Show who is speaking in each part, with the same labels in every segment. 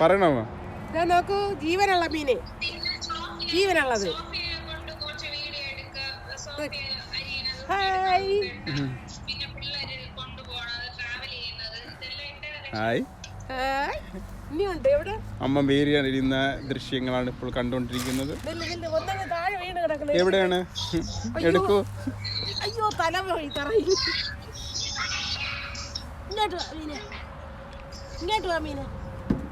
Speaker 1: പറയണോ?
Speaker 2: നോക്കൂ, ജീവനുള്ള മീന്, ജീവനുള്ളത്. Hi
Speaker 1: hi.
Speaker 2: ഇനിയുണ്ട് എവിടെ?
Speaker 1: അമ്മ വേറിയിരുന്ന ദൃശ്യങ്ങളാണ് ഇപ്പോൾ കണ്ടുകൊണ്ടിരിക്കുന്നത്.
Speaker 2: താഴെ വീണ് കിടക്കുന്നത്
Speaker 1: എവിടെയാണ്? എടുക്കൂ.
Speaker 2: അയ്യോ, തല പോയി തറയിൽ. ഇങ്ങോട്ട് വാ മീനെ, ഇങ്ങോട്ട് വാ മീനെ.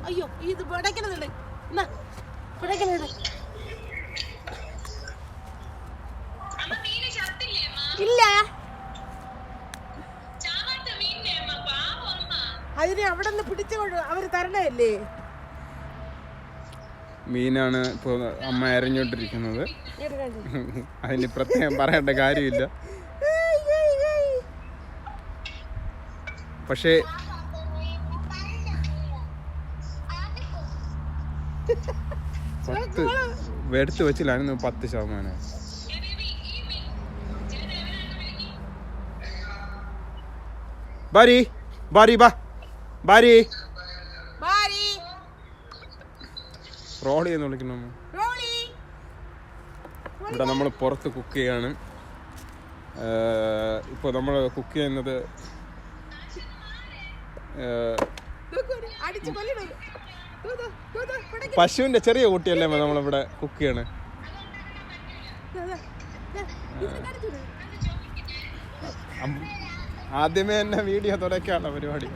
Speaker 2: അയ്യോ, ഇത് പിടയ്ക്കുന്നുണ്ട്. എന്നാ പിടയ്ക്കുന്നുണ്ട്. ഇല്ല, അതിനെ അവിടെ നിന്ന് പിടിച്ചുകൊണ്ട് അവര് തരണല്ലേ.
Speaker 1: മീനാണ് ഇപ്പോൾ അമ്മ എറിഞ്ഞോണ്ടിരിക്കുന്നത്. അതിന് പ്രത്യേകം പറയേണ്ട കാര്യമില്ല. പക്ഷേ എടുത്ത് വെച്ചില്ലായിരുന്നു 10%. ബാരി ബാരി ബാ ബാരി റോളി എന്ന് വിളിക്കുന്നു. ഇവിടെ നമ്മൾ പുറത്ത് കുക്ക് ചെയ്യാണ്. ഇപ്പോൾ നമ്മൾ കുക്ക് ചെയ്യുന്നത് പശുവിന്റെ ചെറിയ കുട്ടിയല്ലേ നമ്മളിവിടെ കുക്ക് ചെയ്യണേ. ആദ്യമേ തന്നെ വീഡിയോ തുടക്കാനുള്ള പരിപാടി.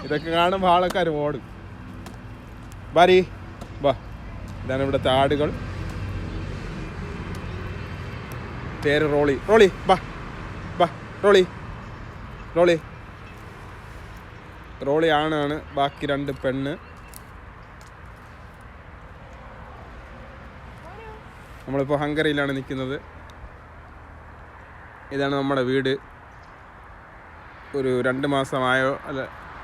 Speaker 1: ഇതൊക്കെ കാണുമ്പോൾ ആൾക്കാർ ഓടും. ബാരി ബാ, ഇതാണ് ഇവിടുത്തെ ആടുകൾ. പേര് റോളി. റോളി ബാ ബാ. റോളി റോളി റോളി ആണാണ്, ബാക്കി 2 പെണ്ണ്. നമ്മളിപ്പോൾ ഹംഗറിയിലാണ് നിൽക്കുന്നത്. ഇതാണ് നമ്മുടെ വീട്. ഒരു 2 മാസമായോ അല്ല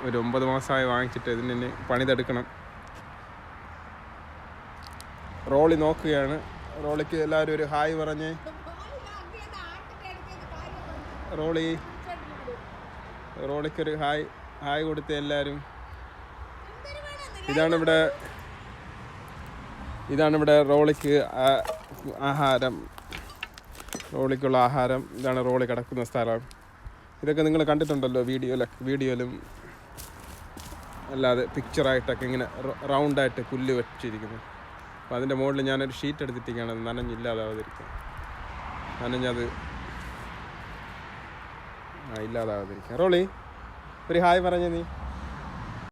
Speaker 1: ഒരു 9 മാസമായോ വാങ്ങിച്ചിട്ട് ഇതിന് പണിതെടുക്കണം. റോളി നോക്കുകയാണ്. റോളിക്ക് എല്ലാവരും ഒരു ഹായ് പറഞ്ഞേ. റോളിക്കൊരു ഹായ് കൊടുത്ത് എല്ലാവരും. ഇതാണിവിടെ റോളിക്ക് ആഹാരം, റോളിക്കുള്ള ആഹാരം. ഇതാണ് റോളി കിടക്കുന്ന സ്ഥലം. ഇതൊക്കെ നിങ്ങൾ കണ്ടിട്ടുണ്ടല്ലോ വീഡിയോയിലും അല്ലാതെ പിക്ചറായിട്ടൊക്കെ ഇങ്ങനെ റൗണ്ടായിട്ട് പുല്ല് വെച്ചിരിക്കുന്നു. അപ്പോൾ അതിൻ്റെ മുകളിൽ ഞാനൊരു ഷീറ്റ് എടുത്തിട്ടേക്കാണ് നനഞ്ഞില്ലാതാവാതിരിക്കാൻ. നനഞ്ഞത് ഇല്ലാതാവാതിരിക്കാൻ. റോളി ഒരു ഹായ് പറഞ്ഞേ നീ.